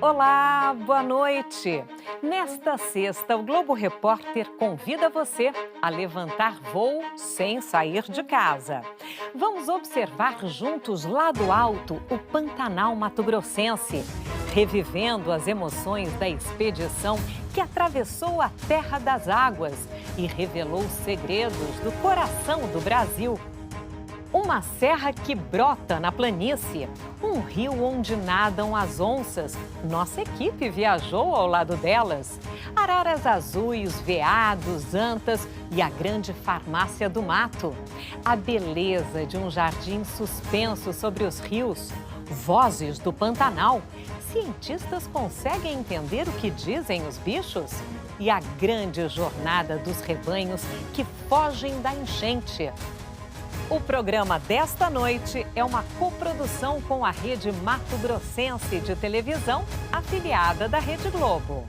Olá, boa noite. Nesta sexta, o Globo Repórter convida você a levantar voo sem sair de casa. Vamos observar juntos lá do alto o Pantanal mato-grossense, revivendo as emoções da expedição que atravessou a Terra das Águas e revelou segredos do coração do Brasil. Uma serra que brota na planície, um rio onde nadam as onças. Nossa equipe viajou ao lado delas. Araras azuis, veados, antas e a grande farmácia do mato. A beleza de um jardim suspenso sobre os rios. Vozes do Pantanal. Cientistas conseguem entender o que dizem os bichos? E a grande jornada dos rebanhos que fogem da enchente. O programa desta noite é uma coprodução com a Rede Mato Grossense de televisão, afiliada da Rede Globo.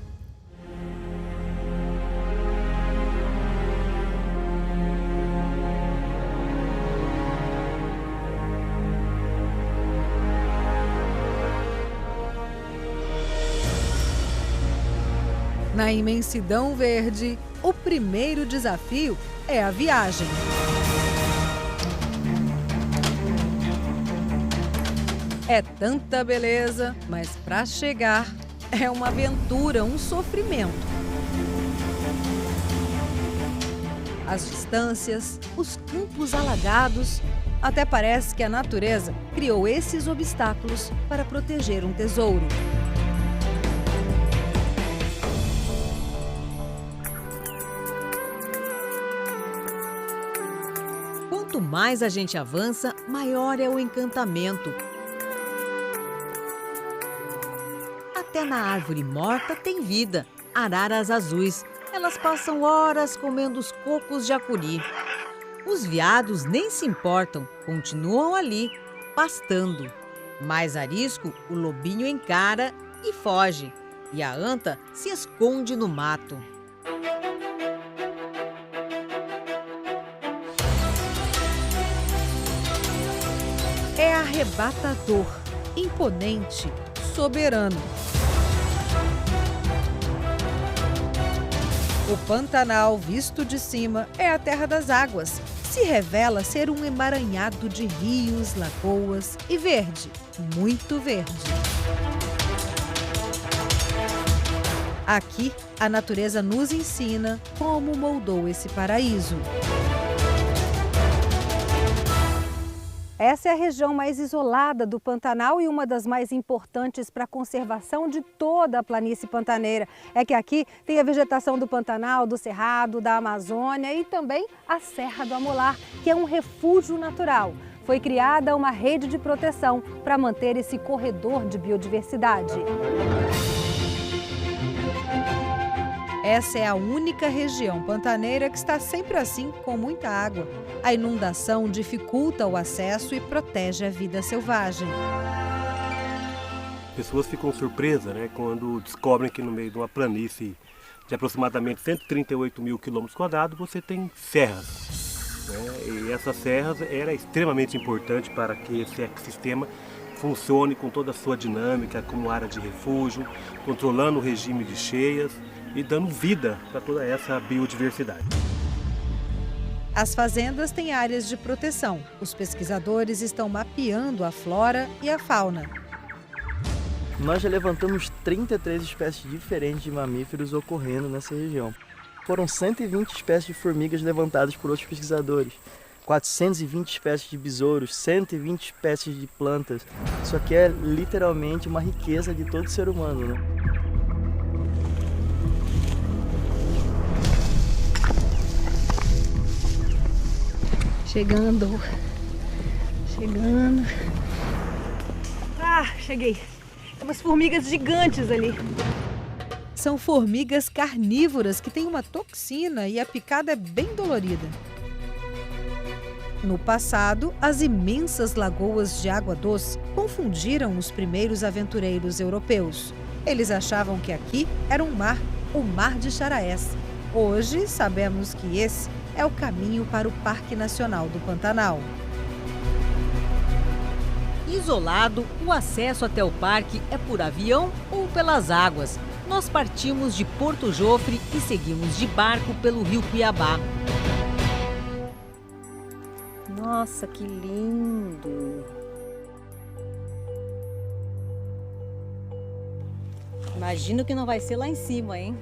Na imensidão verde, o primeiro desafio é a viagem. É tanta beleza, mas para chegar é uma aventura, um sofrimento. As distâncias, os campos alagados, até parece que a natureza criou esses obstáculos para proteger um tesouro. Quanto mais a gente avança, maior é o encantamento. Até na árvore morta tem vida, araras azuis. Elas passam horas comendo os cocos de acuri. Os veados nem se importam, continuam ali, pastando. Mais arisco, o lobinho encara e foge. E a anta se esconde no mato. É arrebatador, imponente, soberano. O Pantanal, visto de cima, é a terra das águas. Se revela ser um emaranhado de rios, lagoas e verde, muito verde. Aqui, a natureza nos ensina como moldou esse paraíso. Essa é a região mais isolada do Pantanal e uma das mais importantes para a conservação de toda a planície pantaneira. É que aqui tem a vegetação do Pantanal, do Cerrado, da Amazônia e também a Serra do Amolar, que é um refúgio natural. Foi criada uma rede de proteção para manter esse corredor de biodiversidade. Essa é a única região pantaneira que está sempre assim, com muita água. A inundação dificulta o acesso e protege a vida selvagem. Pessoas ficam surpresas, quando descobrem que no meio de uma planície de aproximadamente 138 mil quilômetros quadrados você tem serras. E essas serras eram extremamente importantes para que esse ecossistema funcione com toda a sua dinâmica, como área de refúgio, controlando o regime de cheias e dando vida para toda essa biodiversidade. As fazendas têm áreas de proteção. Os pesquisadores estão mapeando a flora e a fauna. Nós já levantamos 33 espécies diferentes de mamíferos ocorrendo nessa região. Foram 120 espécies de formigas levantadas por outros pesquisadores, 420 espécies de besouros, 120 espécies de plantas. Isso aqui é literalmente uma riqueza de todo ser humano, Chegando. Ah, cheguei. Tem umas formigas gigantes ali. São formigas carnívoras que têm uma toxina e a picada é bem dolorida. No passado, as imensas lagoas de água doce confundiram os primeiros aventureiros europeus. Eles achavam que aqui era um mar, o Mar de Charaés. Hoje, sabemos que esse é o caminho para o Parque Nacional do Pantanal. Isolado, o acesso até o parque é por avião ou pelas águas. Nós partimos de Porto Jofre e seguimos de barco pelo rio Cuiabá. Nossa, que lindo! Imagino que não vai ser lá em cima, hein?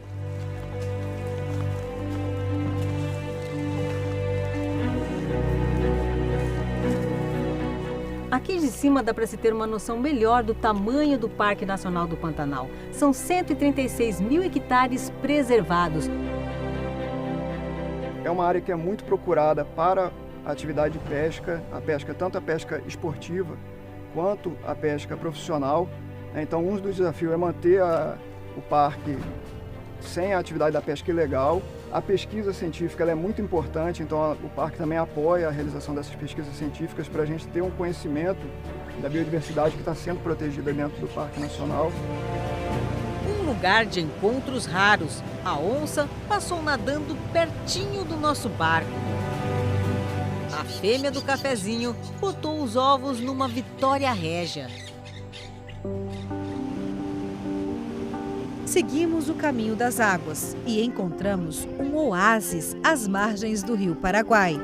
Aqui de cima dá para se ter uma noção melhor do tamanho do Parque Nacional do Pantanal. São 136 mil hectares preservados. É uma área que é muito procurada para a atividade de pesca, tanto a pesca esportiva quanto a pesca profissional. Então, um dos desafios é manter o parque sem a atividade da pesca ilegal. A pesquisa científica ela é muito importante, então o parque também apoia a realização dessas pesquisas científicas para a gente ter um conhecimento da biodiversidade que está sendo protegida dentro do Parque Nacional. Um lugar de encontros raros. A onça passou nadando pertinho do nosso barco. A fêmea do cafezinho botou os ovos numa vitória régia. Seguimos o caminho das águas e encontramos um oásis às margens do rio Paraguai.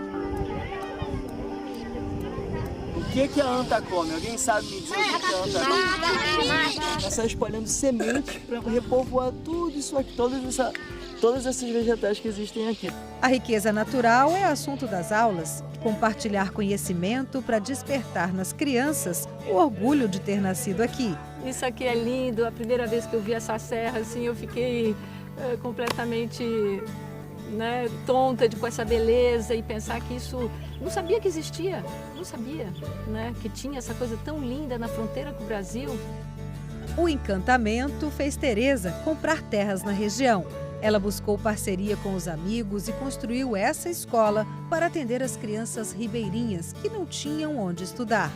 O que a anta come? Alguém sabe me dizer o que a anta come? Ela está espalhando sementes para repovoar tudo isso aqui, todas essas vegetais que existem aqui. A riqueza natural é assunto das aulas. Compartilhar conhecimento para despertar nas crianças o orgulho de ter nascido aqui. Isso aqui é lindo. A primeira vez que eu vi essa serra, assim, eu fiquei completamente tonta com essa beleza e pensar que isso... Não sabia que existia, não sabia, que tinha essa coisa tão linda na fronteira com o Brasil. O encantamento fez Tereza comprar terras na região. Ela buscou parceria com os amigos e construiu essa escola para atender as crianças ribeirinhas que não tinham onde estudar.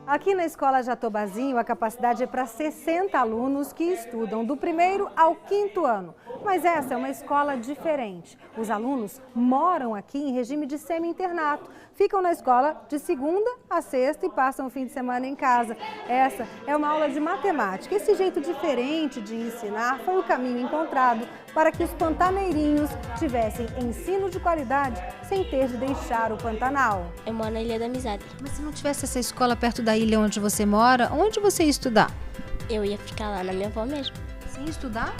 Aqui na Escola Jatobazinho, a capacidade é para 60 alunos que estudam do 1º ao 5º ano. Mas essa é uma escola diferente. Os alunos moram aqui em regime de semi-internato. Ficam na escola de segunda a sexta e passam o fim de semana em casa. Essa é uma aula de matemática. Esse jeito diferente de ensinar foi o caminho encontrado para que os pantaneirinhos tivessem ensino de qualidade sem ter de deixar o Pantanal. Eu moro na Ilha da Amizade. Mas se não tivesse essa escola perto da ilha onde você mora, onde você ia estudar? Eu ia ficar lá na minha avó mesmo. Sem estudar?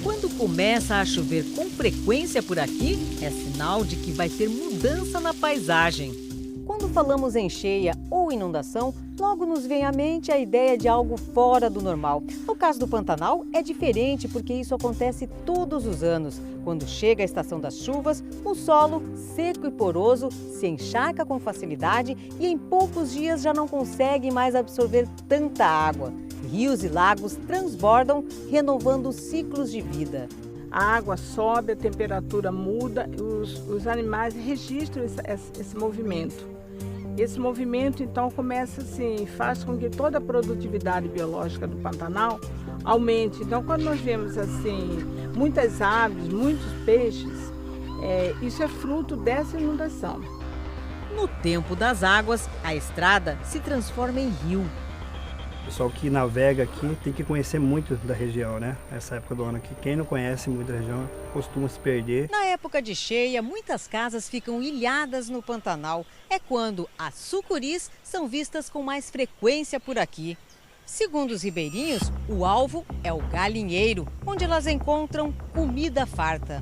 Quando começa a chover com frequência por aqui, é sinal de que vai ter mudança na paisagem. Quando falamos em cheia ou inundação, logo nos vem à mente a ideia de algo fora do normal. No caso do Pantanal, é diferente porque isso acontece todos os anos. Quando chega a estação das chuvas, o solo, seco e poroso, se encharca com facilidade e em poucos dias já não consegue mais absorver tanta água. Rios e lagos transbordam, renovando ciclos de vida. A água sobe, a temperatura muda, os animais registram esse movimento. Esse movimento, então, começa assim, faz com que toda a produtividade biológica do Pantanal aumente. Então, quando nós vemos assim, muitas aves, muitos peixes, isso é fruto dessa inundação. No tempo das águas, a estrada se transforma em rio. O pessoal que navega aqui tem que conhecer muito da região, né? Essa época do ano aqui, quem não conhece muito da região costuma se perder. Na época de cheia, muitas casas ficam ilhadas no Pantanal. É quando as sucuris são vistas com mais frequência por aqui. Segundo os ribeirinhos, o alvo é o galinheiro, onde elas encontram comida farta.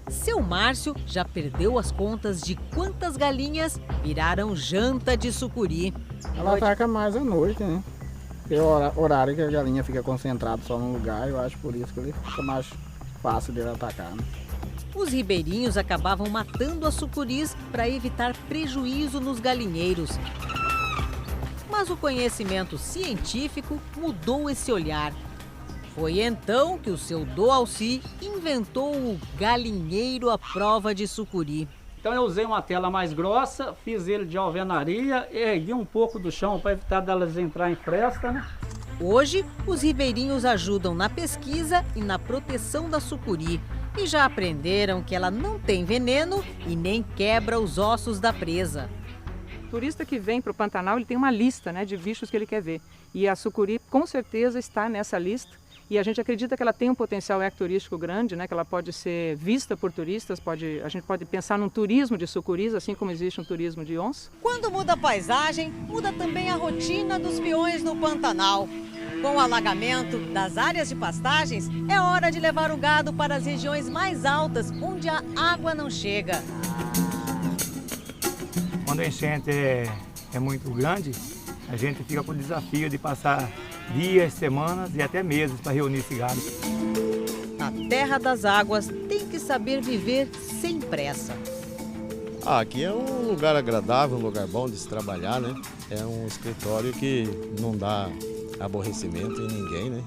Seu Márcio já perdeu as contas de quantas galinhas viraram janta de sucuri. Ela ataca mais à noite, né? Porque é o horário que a galinha fica concentrada só num lugar, eu acho por isso que ele fica mais fácil dele atacar, né? Os ribeirinhos acabavam matando as sucuris para evitar prejuízo nos galinheiros. Mas o conhecimento científico mudou esse olhar. Foi então que o seu Doalci inventou o galinheiro à prova de sucuri. Então eu usei uma tela mais grossa, fiz ele de alvenaria, ergui um pouco do chão para evitar delas entrar em fresta, né? Hoje, os ribeirinhos ajudam na pesquisa e na proteção da sucuri. E já aprenderam que ela não tem veneno e nem quebra os ossos da presa. turista que vem para o Pantanal, ele tem uma lista, né, de bichos que ele quer ver. E a sucuri, com certeza, está nessa lista. E a gente acredita que ela tem um potencial ecoturístico grande, né, que ela pode ser vista por turistas. A gente pode pensar num turismo de sucuris, assim como existe um turismo de onça. Quando muda a paisagem, muda também a rotina dos peões no Pantanal. Com o alagamento das áreas de pastagens, é hora de levar o gado para as regiões mais altas, onde a água não chega. Quando a enchente é muito grande, a gente fica com o desafio de passar dias, semanas e até meses para reunir esse gado. Na Terra das Águas, tem que saber viver sem pressa. Aqui é um lugar agradável, um lugar bom de se trabalhar, né? É um escritório que não dá aborrecimento em ninguém, né?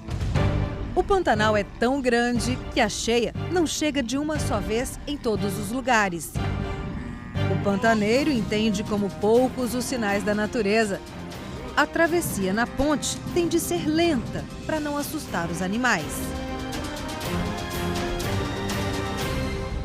O Pantanal é tão grande que a cheia não chega de uma só vez em todos os lugares. O pantaneiro entende como poucos os sinais da natureza. A travessia na ponte tem de ser lenta para não assustar os animais.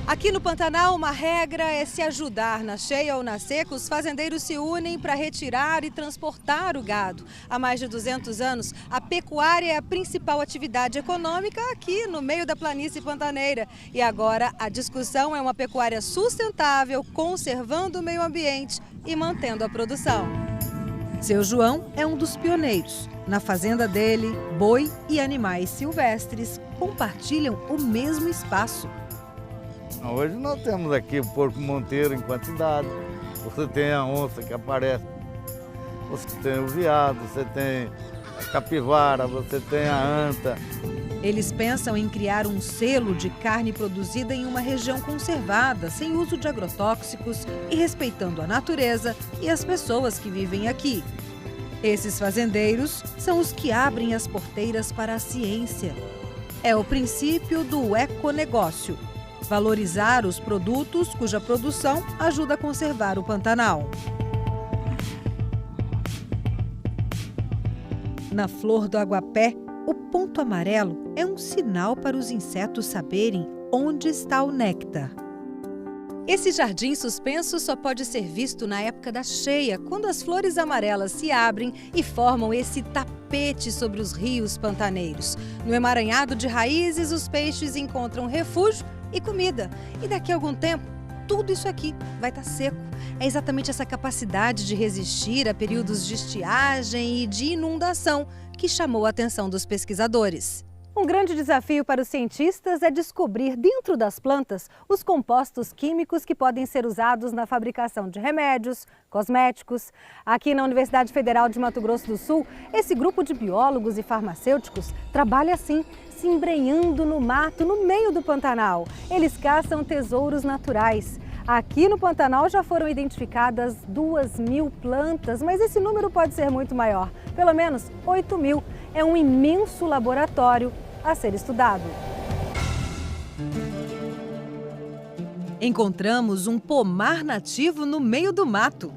Aqui no Pantanal, uma regra é se ajudar. Na cheia ou na seca, os fazendeiros se unem para retirar e transportar o gado. Há mais de 200 anos, a pecuária é a principal atividade econômica aqui no meio da planície pantaneira. E agora a discussão é uma pecuária sustentável, conservando o meio ambiente e mantendo a produção. Seu João é um dos pioneiros. Na fazenda dele, boi e animais silvestres compartilham o mesmo espaço. Hoje nós temos aqui o porco monteiro em quantidade, você tem a onça que aparece, você tem o veado, você tem a capivara, você tem a anta. Eles pensam em criar um selo de carne produzida em uma região conservada, sem uso de agrotóxicos e respeitando a natureza e as pessoas que vivem aqui. Esses fazendeiros são os que abrem as porteiras para a ciência. É o princípio do econegócio. Valorizar os produtos cuja produção ajuda a conservar o Pantanal. Na flor do aguapé, o ponto amarelo é um sinal para os insetos saberem onde está o néctar. Esse jardim suspenso só pode ser visto na época da cheia, quando as flores amarelas se abrem e formam esse tapete sobre os rios pantaneiros. No emaranhado de raízes, os peixes encontram refúgio e comida. E daqui a algum tempo, tudo isso aqui vai estar seco. É exatamente essa capacidade de resistir a períodos de estiagem e de inundação que chamou a atenção dos pesquisadores. Um grande desafio para os cientistas é descobrir dentro das plantas os compostos químicos que podem ser usados na fabricação de remédios, cosméticos. Aqui na Universidade Federal de Mato Grosso do Sul, esse grupo de biólogos e farmacêuticos trabalha assim, se embrenhando no mato, no meio do Pantanal. Eles caçam tesouros naturais. Aqui no Pantanal já foram identificadas 2.000 plantas, mas esse número pode ser muito maior, pelo menos 8.000. É um imenso laboratório a ser estudado. Encontramos um pomar nativo no meio do mato.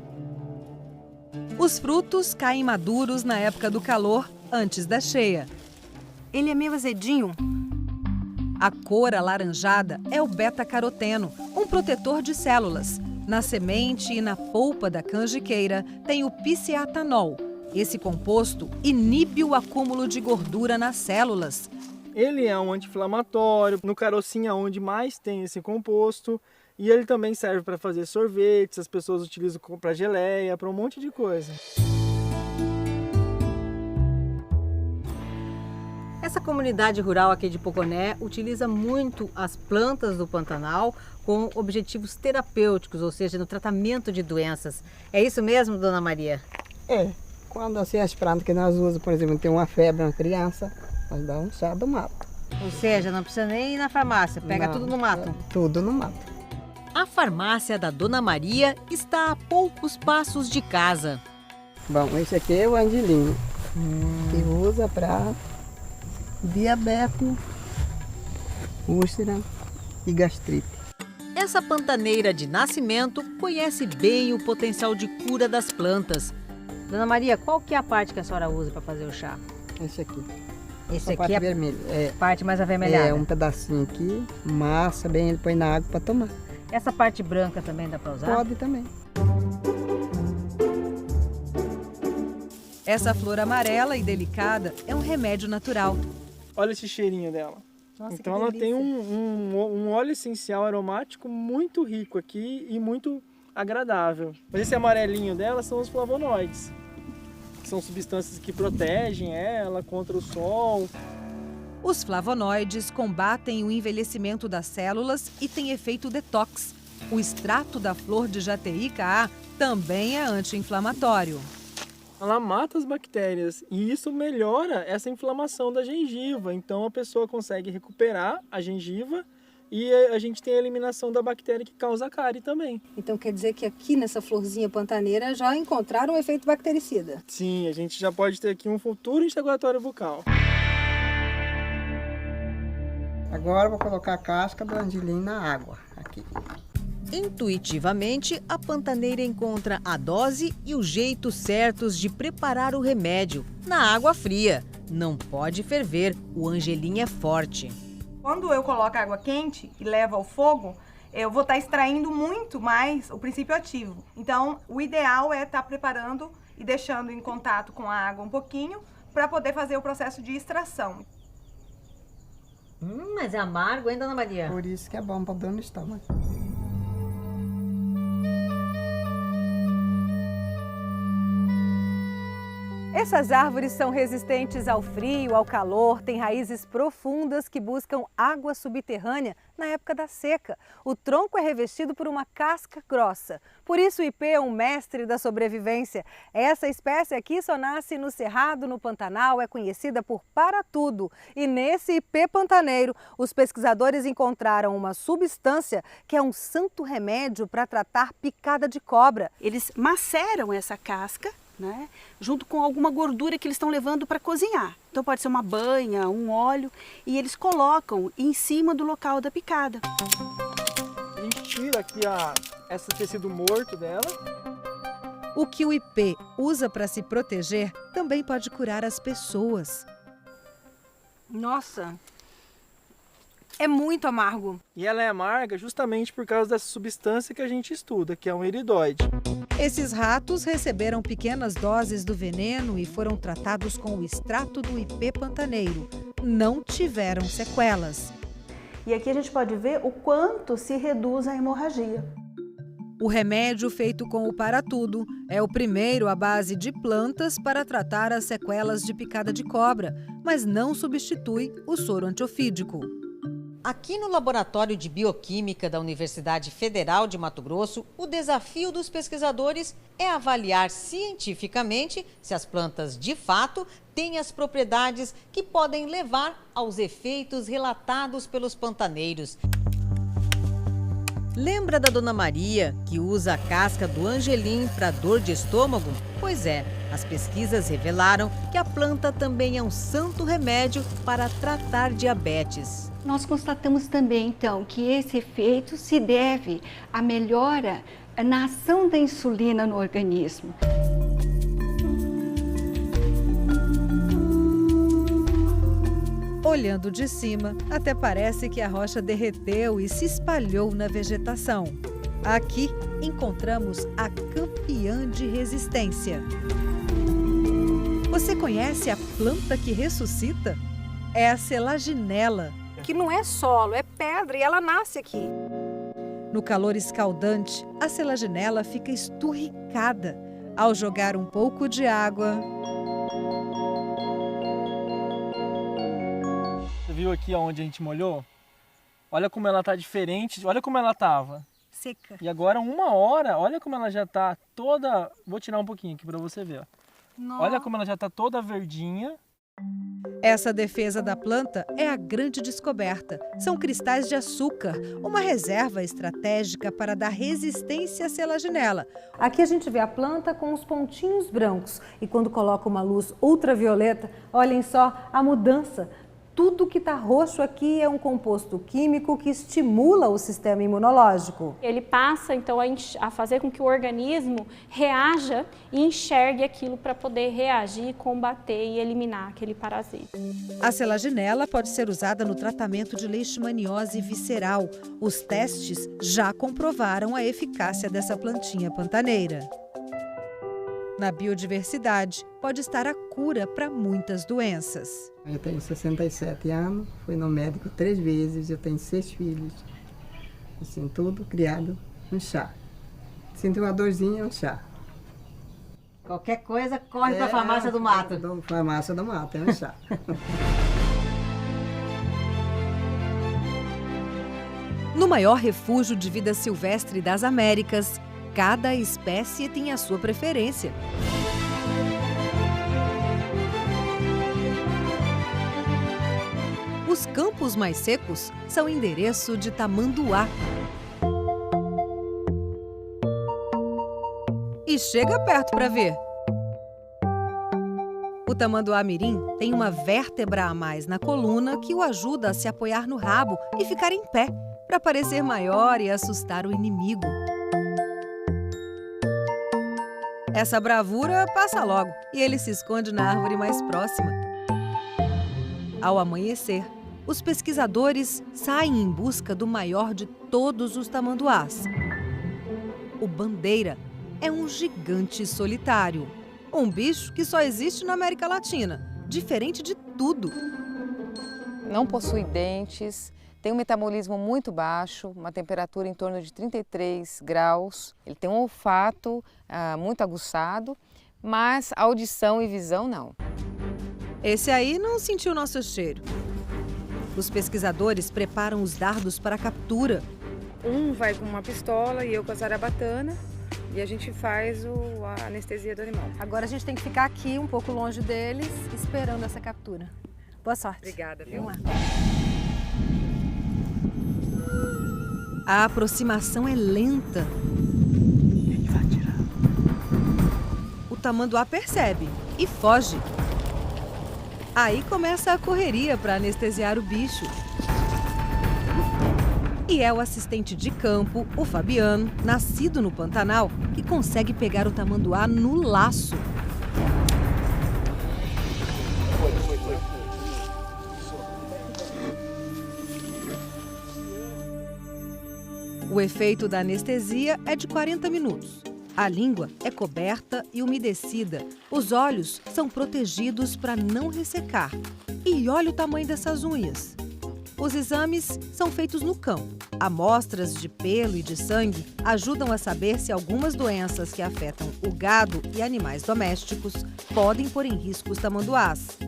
Os frutos caem maduros na época do calor, antes da cheia. Ele é meio azedinho. A cor alaranjada é o beta-caroteno, um protetor de células. Na semente e na polpa da canjiqueira tem o pisceatanol. Esse composto inibe o acúmulo de gordura nas células. Ele é um anti-inflamatório, no carocinho é onde mais tem esse composto. E ele também serve para fazer sorvetes, as pessoas utilizam para geleia, para um monte de coisa. Essa comunidade rural aqui de Poconé utiliza muito as plantas do Pantanal com objetivos terapêuticos, ou seja, no tratamento de doenças. É isso mesmo, dona Maria? É. Quando assim, as plantas que nós usamos, por exemplo, tem uma febre na criança, nós dá um chá do mato. Ou seja, não precisa nem ir na farmácia, pega tudo no mato. Tudo no mato. A farmácia da Dona Maria está a poucos passos de casa. Bom, esse aqui é o andilinho, que usa para diabetes, úlcera e gastrite. Essa pantaneira de nascimento conhece bem o potencial de cura das plantas. Dona Maria, qual que é a parte que a senhora usa para fazer o chá? Esse aqui. Esse aqui parte é vermelha. A parte mais avermelhada? É, um pedacinho aqui, massa bem, ele põe na água para tomar. Essa parte branca também dá para usar? Pode também. Essa flor amarela e delicada é um remédio natural. Olha esse cheirinho dela. Nossa, então que ela delícia. tem um óleo essencial aromático muito rico aqui e muito agradável. Mas esse amarelinho dela são os flavonoides, que são substâncias que protegem ela contra o sol. Os flavonoides combatem o envelhecimento das células e têm efeito detox. O extrato da flor de Jateica também é anti-inflamatório. Ela mata as bactérias e isso melhora essa inflamação da gengiva. Então a pessoa consegue recuperar a gengiva e a gente tem a eliminação da bactéria que causa a cárie também. Então quer dizer que aqui nessa florzinha pantaneira já encontraram um efeito bactericida? Sim, a gente já pode ter aqui um futuro enxaguatório bucal. Agora eu vou colocar a casca do angelim na água aqui. Intuitivamente, a pantaneira encontra a dose e o jeito certos de preparar o remédio na água fria. Não pode ferver, o angelim é forte. Quando eu coloco água quente e levo ao fogo, eu vou estar extraindo muito mais o princípio ativo. Então, o ideal é estar preparando e deixando em contato com a água um pouquinho para poder fazer o processo de extração. Mas é amargo, hein, Dona Maria? Por isso que é bom para dor no estômago. Essas árvores são resistentes ao frio, ao calor, têm raízes profundas que buscam água subterrânea na época da seca. O tronco é revestido por uma casca grossa. Por isso o ipê é um mestre da sobrevivência. Essa espécie aqui só nasce no Cerrado, no Pantanal, é conhecida por para-tudo. E nesse ipê pantaneiro, os pesquisadores encontraram uma substância que é um santo remédio para tratar picada de cobra. Eles maceram essa casca, né, junto com alguma gordura que eles estão levando para cozinhar. Então pode ser uma banha, um óleo, e eles colocam em cima do local da picada. A gente tira aqui esse tecido morto dela. O que o ipê usa para se proteger também pode curar as pessoas. Nossa, é muito amargo. E ela é amarga justamente por causa dessa substância que a gente estuda, que é um eridoide. Esses ratos receberam pequenas doses do veneno e foram tratados com o extrato do ipê pantaneiro. Não tiveram sequelas. E aqui a gente pode ver o quanto se reduz a hemorragia. O remédio feito com o para-tudo é o primeiro à base de plantas para tratar as sequelas de picada de cobra, mas não substitui o soro antiofídico. Aqui no Laboratório de Bioquímica da Universidade Federal de Mato Grosso, o desafio dos pesquisadores é avaliar cientificamente se as plantas de fato têm as propriedades que podem levar aos efeitos relatados pelos pantaneiros. Lembra da Dona Maria, que usa a casca do angelim para dor de estômago? Pois é, as pesquisas revelaram que a planta também é um santo remédio para tratar diabetes. Nós constatamos também, então, que esse efeito se deve à melhora na ação da insulina no organismo. Olhando de cima, até parece que a rocha derreteu e se espalhou na vegetação. Aqui encontramos a campeã de resistência. Você conhece a planta que ressuscita? É a selaginela. Que não é solo, é pedra e ela nasce aqui. No calor escaldante, a selaginela fica esturricada. Ao jogar um pouco de água... Você viu aqui onde a gente molhou? Olha como ela tá diferente, olha como ela tava. Seca. E agora 1 hora, olha como ela já tá toda... Vou tirar um pouquinho aqui para você ver. Ó. Olha como ela já tá toda verdinha. Essa defesa da planta é a grande descoberta. São cristais de açúcar, uma reserva estratégica para dar resistência à selaginela. Aqui a gente vê a planta com os pontinhos brancos e quando coloca uma luz ultravioleta, olhem só a mudança. Tudo que está roxo aqui é um composto químico que estimula o sistema imunológico. Ele passa, então, a fazer com que o organismo reaja e enxergue aquilo para poder reagir, combater e eliminar aquele parasita. A selaginela pode ser usada no tratamento de leishmaniose visceral. Os testes já comprovaram a eficácia dessa plantinha pantaneira. Na biodiversidade, pode estar a cura para muitas doenças. Eu tenho 67 anos, fui no médico 3 vezes, eu tenho 6 filhos. Assim, tudo criado no chá. Sinto uma dorzinha, um chá. Qualquer coisa, corre para a farmácia do mato. Farmácia do mato, é um chá. No maior refúgio de vida silvestre das Américas, cada espécie tem a sua preferência. Os campos mais secos são endereço de tamanduá. E chega perto para ver. O tamanduá mirim tem uma vértebra a mais na coluna que o ajuda a se apoiar no rabo e ficar em pé, para parecer maior e assustar o inimigo. Essa bravura passa logo e ele se esconde na árvore mais próxima. Ao amanhecer, os pesquisadores saem em busca do maior de todos os tamanduás. O bandeira é um gigante solitário, um bicho que só existe na América Latina, diferente de tudo. Não possui dentes, tem um metabolismo muito baixo, uma temperatura em torno de 33 graus. Ele tem um olfato muito aguçado, mas audição e visão não. Esse aí não sentiu nosso cheiro. Os pesquisadores preparam os dardos para a captura. Um vai com uma pistola e eu com a zarabatana e a gente faz a anestesia do animal. Agora a gente tem que ficar aqui um pouco longe deles, esperando essa captura. Boa sorte. Obrigada, viu? Vamos lá. A aproximação é lenta. O tamanduá percebe e foge. Aí começa a correria para anestesiar o bicho. E é o assistente de campo, o Fabiano, nascido no Pantanal, que consegue pegar o tamanduá no laço. O efeito da anestesia é de 40 minutos. A língua é coberta e umedecida. Os olhos são protegidos para não ressecar. E olha o tamanho dessas unhas. Os exames são feitos no campo. Amostras de pelo e de sangue ajudam a saber se algumas doenças que afetam o gado e animais domésticos podem pôr em risco os tamanduás.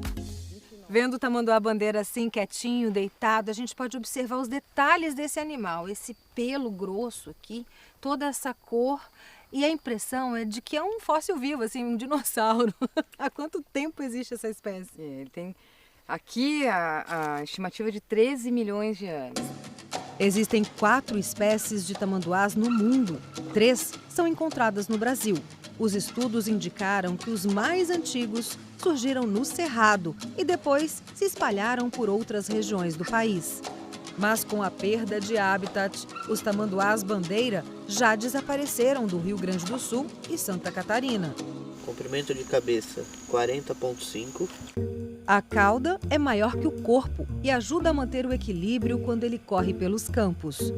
Vendo o tamanduá-bandeira assim, quietinho, deitado, a gente pode observar os detalhes desse animal. Esse pelo grosso aqui, toda essa cor. E a impressão é de que é um fóssil vivo, assim, um dinossauro. Há quanto tempo existe essa espécie? Ele tem aqui a estimativa de 13 milhões de anos. Existem 4 espécies de tamanduás no mundo. 3 são encontradas no Brasil. Os estudos indicaram que os mais antigos surgiram no Cerrado e depois se espalharam por outras regiões do país. Mas com a perda de habitat, os tamanduás-bandeira já desapareceram do Rio Grande do Sul e Santa Catarina. Comprimento de cabeça 40,5. A cauda é maior que o corpo e ajuda a manter o equilíbrio quando ele corre pelos campos.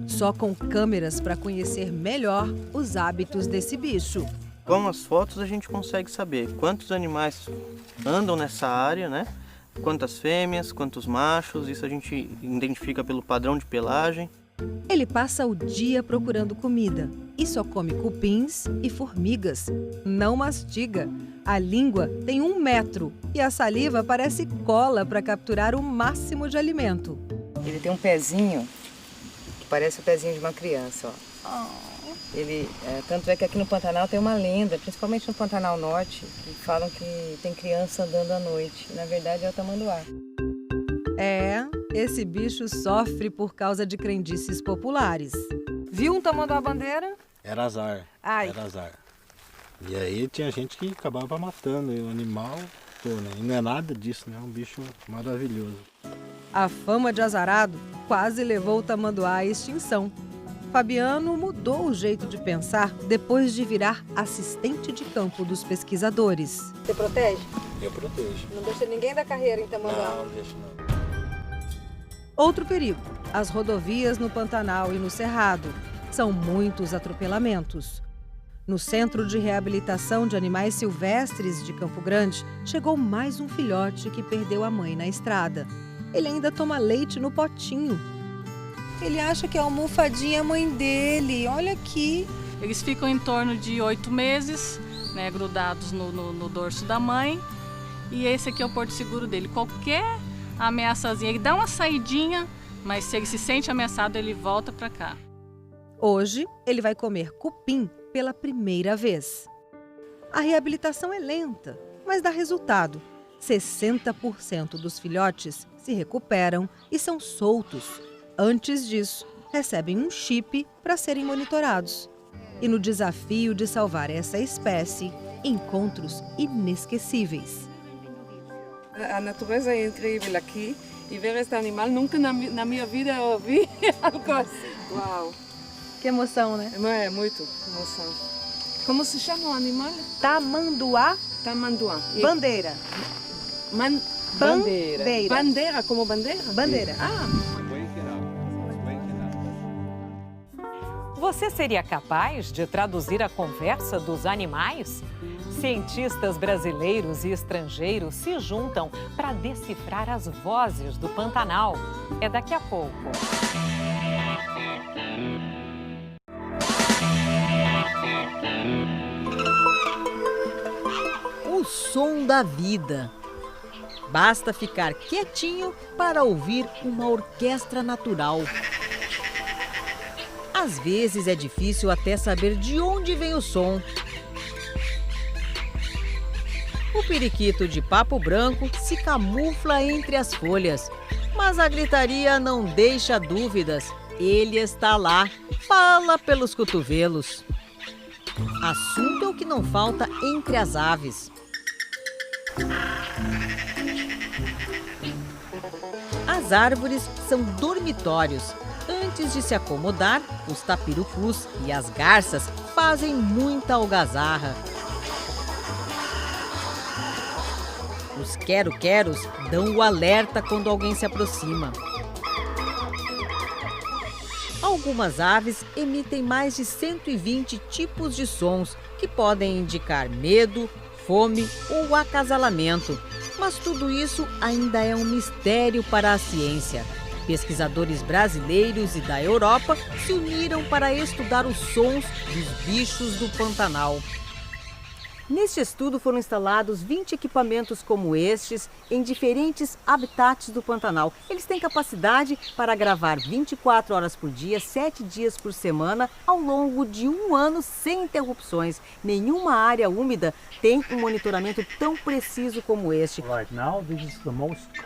Só com câmeras para conhecer melhor os hábitos desse bicho. Com as fotos a gente consegue saber quantos animais andam nessa área, né? Quantas fêmeas, quantos machos, isso a gente identifica pelo padrão de pelagem. Ele passa o dia procurando comida e só come cupins e formigas. Não mastiga. A língua tem 1 metro e a saliva parece cola para capturar o máximo de alimento. Ele tem um pezinho que parece o pezinho de uma criança, ó. Tanto é que aqui no Pantanal tem uma lenda, principalmente no Pantanal Norte, que falam que tem criança andando à noite. Na verdade é o tamanduá. Esse bicho sofre por causa de crendices populares. Viu um tamanduá-bandeira? Era azar. Ai. Era azar. E aí tinha gente que acabava matando o animal, né? E não é nada disso, né? É um bicho maravilhoso. A fama de azarado quase levou o tamanduá à extinção. Fabiano mudou o jeito de pensar depois de virar assistente de campo dos pesquisadores. Você protege? Eu protejo. Não deixa ninguém da carreira em tamanduá? Não deixa não. Outro perigo, as rodovias no Pantanal e no Cerrado. São muitos atropelamentos. No Centro de Reabilitação de Animais Silvestres de Campo Grande, chegou mais um filhote que perdeu a mãe na estrada. Ele ainda toma leite no potinho. Ele acha que a almofadinha é a mãe dele. Olha aqui. Eles ficam em torno de 8 meses, né, grudados no dorso da mãe. E esse aqui é o porto seguro dele. Qualquer ameaçazinha, ele dá uma saidinha, mas se ele se sente ameaçado, ele volta para cá. Hoje, ele vai comer cupim pela primeira vez. A reabilitação é lenta, mas dá resultado. 60% dos filhotes se recuperam e são soltos. Antes disso, recebem um chip para serem monitorados. E no desafio de salvar essa espécie, encontros inesquecíveis. A natureza é incrível aqui e ver este animal, nunca na minha vida eu vi algo assim. Uau! Que emoção, né? É muito emoção. Como se chama o animal? Tamanduá. Tamanduá. Bandeira. Bandeira. Bandeira, como bandeira? Bandeira. Você seria capaz de traduzir a conversa dos animais? Cientistas brasileiros e estrangeiros se juntam para decifrar as vozes do Pantanal. É daqui a pouco. O som da vida. Basta ficar quietinho para ouvir uma orquestra natural. Às vezes é difícil até saber de onde vem o som. O periquito de papo branco se camufla entre as folhas, mas a gritaria não deixa dúvidas. Ele está lá, fala pelos cotovelos. Assunto é o que não falta entre as aves. As árvores são dormitórios. Antes de se acomodar, os tapirupus e as garças fazem muita algazarra. Os quero-queros dão o alerta quando alguém se aproxima. Algumas aves emitem mais de 120 tipos de sons que podem indicar medo, fome ou acasalamento. Mas tudo isso ainda é um mistério para a ciência. Pesquisadores brasileiros e da Europa se uniram para estudar os sons dos bichos do Pantanal. Neste estudo foram instalados 20 equipamentos como estes em diferentes habitats do Pantanal. Eles têm capacidade para gravar 24 horas por dia, 7 dias por semana, ao longo de um ano sem interrupções. Nenhuma área úmida tem um monitoramento tão preciso como este.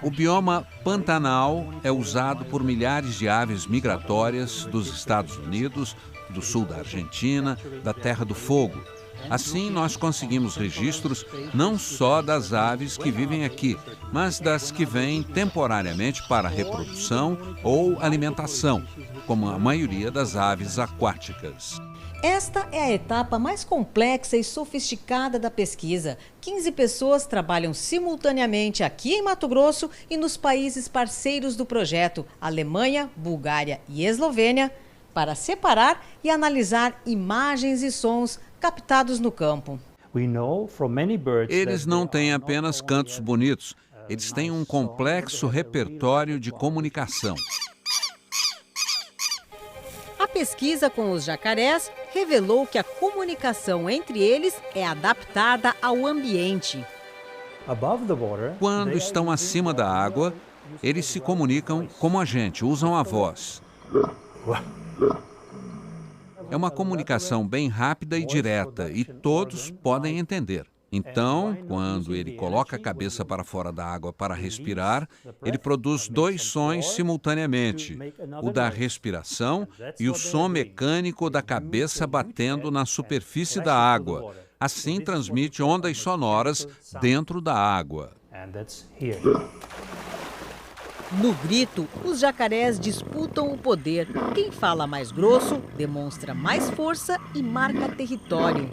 O bioma Pantanal é usado por milhares de aves migratórias dos Estados Unidos, do sul da Argentina, da Terra do Fogo. Assim, nós conseguimos registros não só das aves que vivem aqui, mas das que vêm temporariamente para reprodução ou alimentação, como a maioria das aves aquáticas. Esta é a etapa mais complexa e sofisticada da pesquisa. 15 pessoas trabalham simultaneamente aqui em Mato Grosso e nos países parceiros do projeto, Alemanha, Bulgária e Eslovênia, para separar e analisar imagens e sons captados no campo. Eles não têm apenas cantos bonitos, eles têm um complexo repertório de comunicação. A pesquisa com os jacarés revelou que a comunicação entre eles é adaptada ao ambiente. Quando estão acima da água, eles se comunicam como a gente, usam a voz. É uma comunicação bem rápida e direta e todos podem entender. Então, quando ele coloca a cabeça para fora da água para respirar, ele produz 2 sons simultaneamente, o da respiração e o som mecânico da cabeça batendo na superfície da água. Assim, transmite ondas sonoras dentro da água. No grito, os jacarés disputam o poder. Quem fala mais grosso demonstra mais força e marca território.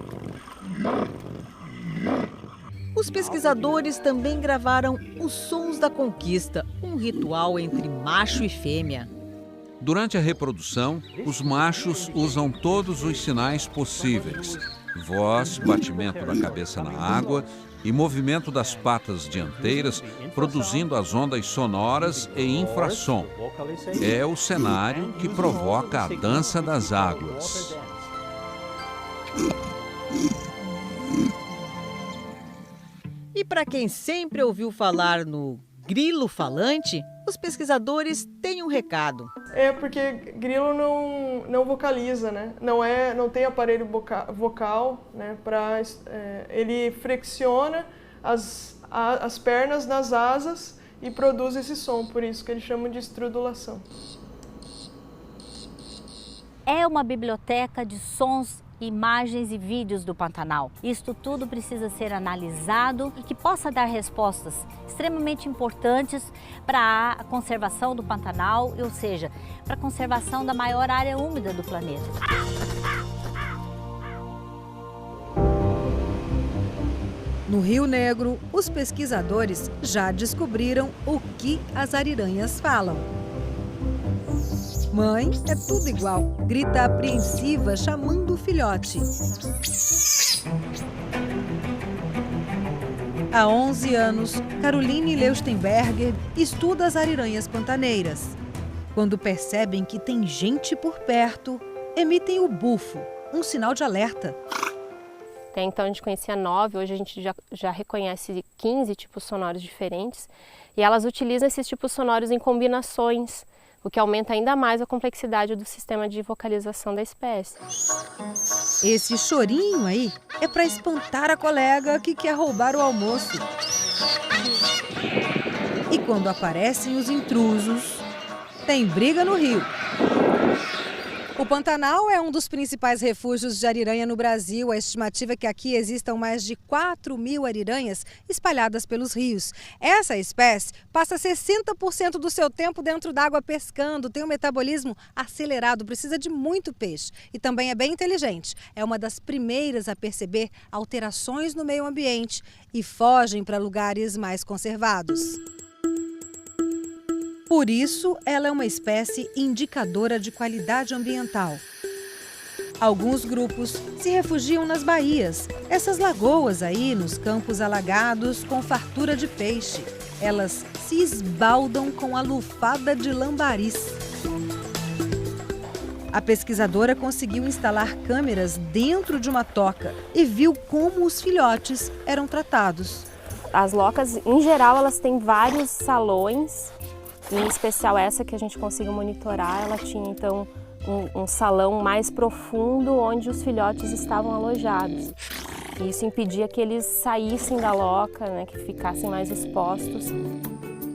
Os pesquisadores também gravaram os sons da conquista, um ritual entre macho e fêmea. Durante a reprodução, os machos usam todos os sinais possíveis. Voz, batimento da cabeça na água e movimento das patas dianteiras, produzindo as ondas sonoras e infrassom. É o cenário que provoca a dança das águas. E para quem sempre ouviu falar no grilo falante, os pesquisadores têm um recado. É porque grilo não vocaliza, né? Não tem aparelho vocal, né? Ele flexiona as pernas nas asas e produz esse som, por isso que eles chamam de estrudulação. É uma biblioteca de sons, imagens e vídeos do Pantanal. Isto tudo precisa ser analisado e que possa dar respostas extremamente importantes para a conservação do Pantanal, ou seja, para a conservação da maior área úmida do planeta. No Rio Negro, os pesquisadores já descobriram o que as ariranhas falam. Mãe é tudo igual, grita apreensiva chamando o filhote. Há 11 anos, Caroline Leustenberger estuda as ariranhas pantaneiras. Quando percebem que tem gente por perto, emitem o bufo, um sinal de alerta. Até então a gente conhecia 9, hoje a gente já reconhece 15 tipos sonoros diferentes. E elas utilizam esses tipos sonoros em combinações, o que aumenta ainda mais a complexidade do sistema de vocalização da espécie. Esse chorinho aí é para espantar a colega que quer roubar o almoço. E quando aparecem os intrusos, tem briga no rio. O Pantanal é um dos principais refúgios de ariranha no Brasil. A estimativa é que aqui existam mais de 4.000 ariranhas espalhadas pelos rios. Essa espécie passa 60% do seu tempo dentro d'água pescando, tem um metabolismo acelerado, precisa de muito peixe e também é bem inteligente. É uma das primeiras a perceber alterações no meio ambiente e fogem para lugares mais conservados. Por isso, ela é uma espécie indicadora de qualidade ambiental. Alguns grupos se refugiam nas baías, essas lagoas aí nos campos alagados com fartura de peixe. Elas se esbaldam com a lufada de lambaris. A pesquisadora conseguiu instalar câmeras dentro de uma toca e viu como os filhotes eram tratados. As locas, em geral, elas têm vários salões. Em especial essa que a gente conseguiu monitorar, ela tinha então um salão mais profundo onde os filhotes estavam alojados. E isso impedia que eles saíssem da loca, né, que ficassem mais expostos.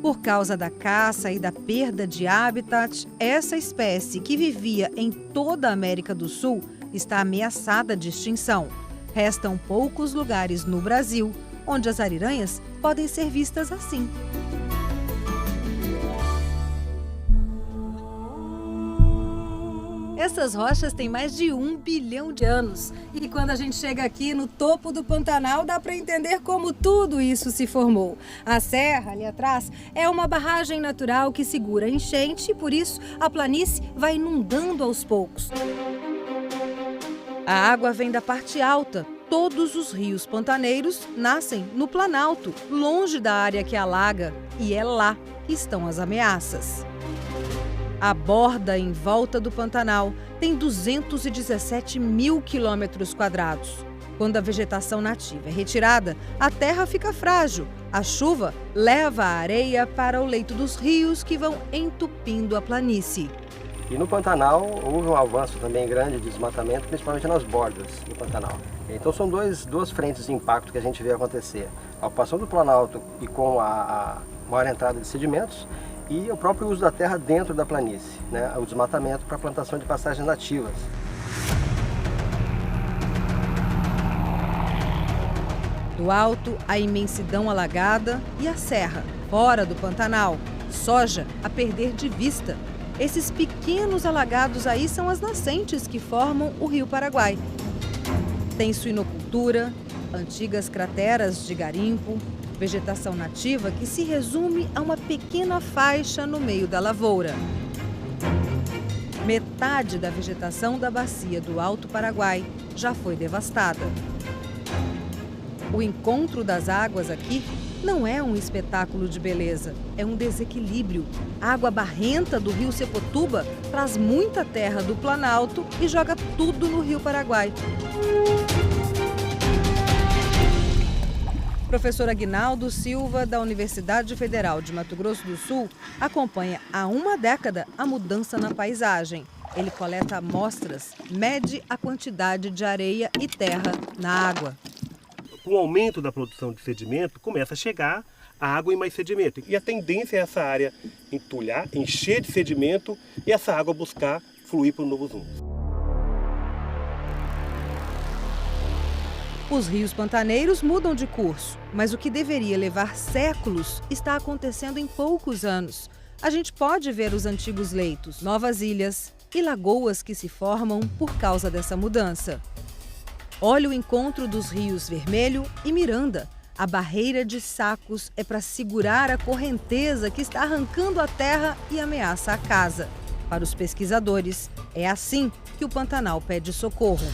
Por causa da caça e da perda de habitat, essa espécie que vivia em toda a América do Sul está ameaçada de extinção. Restam poucos lugares no Brasil onde as ariranhas podem ser vistas assim. Essas rochas têm mais de 1 bilhão de anos. E quando a gente chega aqui no topo do Pantanal, dá para entender como tudo isso se formou. A serra, ali atrás, é uma barragem natural que segura a enchente e, por isso, a planície vai inundando aos poucos. A água vem da parte alta. Todos os rios pantaneiros nascem no Planalto, longe da área que alaga. E é lá que estão as ameaças. A borda em volta do Pantanal tem 217 mil quilômetros quadrados. Quando a vegetação nativa é retirada, a terra fica frágil. A chuva leva a areia para o leito dos rios que vão entupindo a planície. E no Pantanal houve um avanço também grande de desmatamento, principalmente nas bordas do Pantanal. Então são duas frentes de impacto que a gente vê acontecer. A ocupação do Planalto e com a maior entrada de sedimentos, e o próprio uso da terra dentro da planície, né? O desmatamento para a plantação de pastagens nativas. Do alto, a imensidão alagada e a serra, fora do Pantanal. Soja a perder de vista. Esses pequenos alagados aí são as nascentes que formam o Rio Paraguai. Tem suinocultura, antigas crateras de garimpo, vegetação nativa que se resume a uma pequena faixa no meio da lavoura. Metade da vegetação da bacia do Alto Paraguai já foi devastada. O encontro das águas aqui não é um espetáculo de beleza, é um desequilíbrio. A água barrenta do rio Sepotuba traz muita terra do Planalto e joga tudo no rio Paraguai. Professor Aguinaldo Silva, da Universidade Federal de Mato Grosso do Sul, acompanha há uma década a mudança na paisagem. Ele coleta amostras, mede a quantidade de areia e terra na água. Com o aumento da produção de sedimento, começa a chegar a água e mais sedimento. E a tendência é essa área entulhar, encher de sedimento e essa água buscar fluir para o Novo Zumbi. Os rios pantaneiros mudam de curso, mas o que deveria levar séculos está acontecendo em poucos anos. A gente pode ver os antigos leitos, novas ilhas e lagoas que se formam por causa dessa mudança. Olha o encontro dos rios Vermelho e Miranda. A barreira de sacos é para segurar a correnteza que está arrancando a terra e ameaça a casa. Para os pesquisadores, é assim que o Pantanal pede socorro.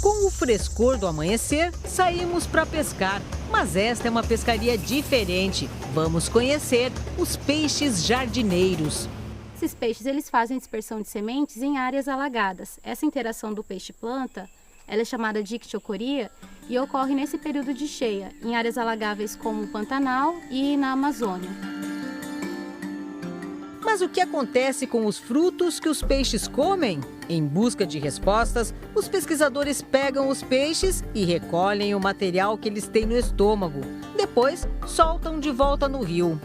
Com o frescor do amanhecer, saímos para pescar. Mas esta é uma pescaria diferente. Vamos conhecer os peixes jardineiros. Esses peixes eles fazem dispersão de sementes em áreas alagadas. Essa interação do peixe-planta ela é chamada de ictiocoria e ocorre nesse período de cheia, em áreas alagáveis como o Pantanal e na Amazônia. Mas o que acontece com os frutos que os peixes comem? Em busca de respostas, os pesquisadores pegam os peixes e recolhem o material que eles têm no estômago. Depois, soltam de volta no rio.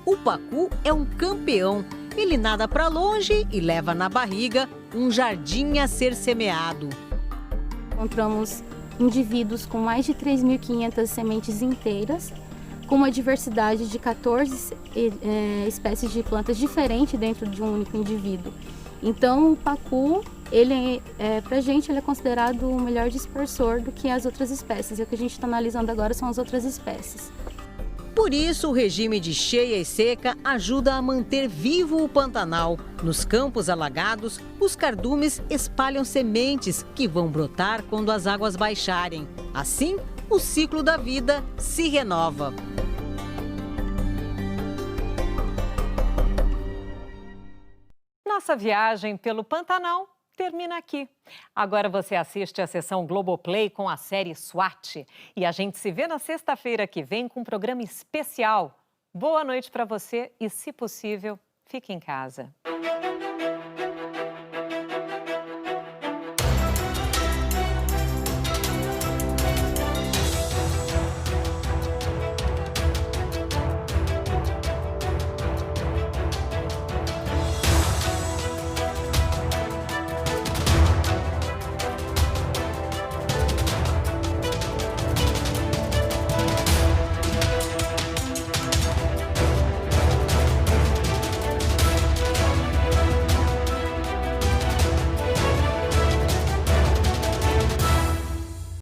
O pacu é um campeão. Ele nada para longe e leva na barriga um jardim a ser semeado. Encontramos indivíduos com mais de 3.500 sementes inteiras, com uma diversidade de 14 espécies de plantas diferentes dentro de um único indivíduo. Então, o pacu, pra gente, ele é considerado o melhor dispersor do que as outras espécies. E o que a gente está analisando agora são as outras espécies. Por isso, o regime de cheia e seca ajuda a manter vivo o Pantanal. Nos campos alagados, os cardumes espalham sementes que vão brotar quando as águas baixarem. Assim, o ciclo da vida se renova. Nossa viagem pelo Pantanal termina aqui. Agora você assiste a sessão Globoplay com a série SWAT. E a gente se vê na sexta-feira que vem com um programa especial. Boa noite para você e, se possível, fique em casa.